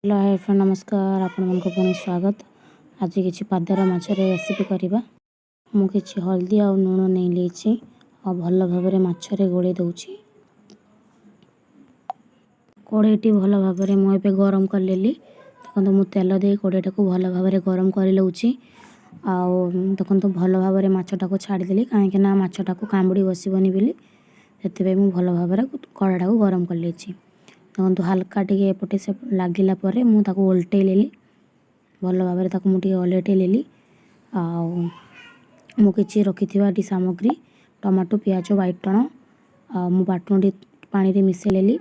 Hello hi friend नमस्कार आपण पुणी स्वागत। आज किसी पादर माछर रेसिपी करवा। मुझे हल्दी आ लुण नहीं ली आ भल भाव माछरे गोले दूची। कड़ईटी भल भाव मुझे गरम कर लेली। देखो मु तेल दे कड़ईटा को भल भाव गरम कर लूची। देखो भल भाव माछटा को छाड़देली कहीं माछटा को कामुड़ी बसबनी बोली से भल भाव कड़ाटा को गरम कर ली। देखो हल्का टे एपटे से लगिला मुझे ओल्टेली भल भाव मुझे ओल्टेली। मुझे रखी सामग्री टमाटो पियाज बाइटण मु बाटुटी पानी मिसेली।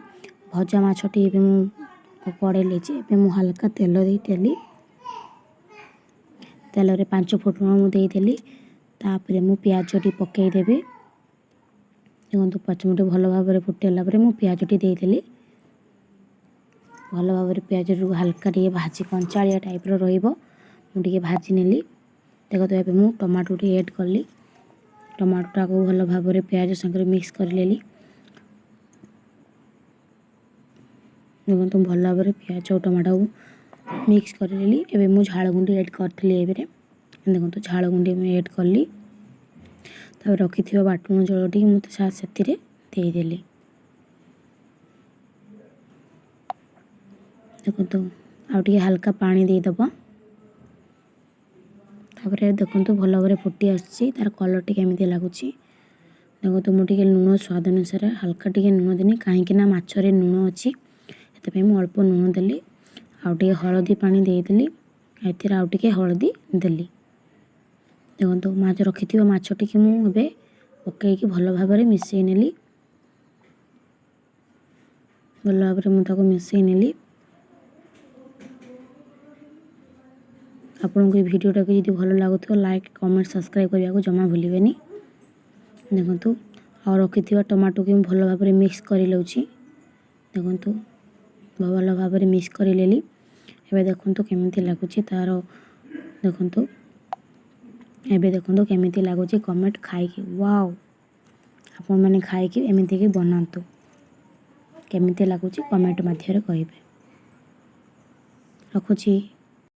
भजा माछटी कड़े मु हल्का तेल देली। तेल रे 5 फुटण मुदेली तापर मु पियाजटी पकईदेवी। देखो 5 मिनट भल भाव फुटेला मु पियाजटी देदेली। भल भाव पियाज हल्का टे भाजी कंचालिया टाइप रे भाजी नेली। देखो तो ये मुझे टमाटो टी ऐड कली। टमाटोटा को भल भाव पियाज संगे मिक्स कर लेली। देखो तो भल भाव पियाज और टमाटो को मिक्स कर लेली। एबे मु झाल गुंडी ऐड करथली। देखो तो झाल गुंडी में ऐड कली तब रखी बाटुण जलटी मुझे से देदेली। देखो तो आउटे हल्का पानी देदब। तापर देखो तो भल भाव फुटी आसी तार कलर टी केमी लगुच। देखो तो मुझे लुण स्वाद अनुसार हल्का टे लुण देनी कहीं माछरे लुण अच्छी से अल्प लुण देली। आउटे हलदी पानी देदेली एथि आउटे हलदी देली। देखो तो माछ रखी माछटी मुझे पकईकी भल भाव मिसई नेली। भल भाव मुझे मिसई नेली। आपन को वीडियोटा को यदि भल लगुव लाइक कमेंट सब्सक्राइब करने को जमा भूलें। देखो आ रखी टमाटो को भल भाव मिक्स कर लूची। देखो भल भाव मिक्स कर लेली। एबे देखो केमिति लगुच तार। देखो एबे देखो केमिति लगुच कमेंट खाई वाओ आपण मैंने खाई एमती बनातु केमिति लगुच कमेंट मध्य कहे। रखुची।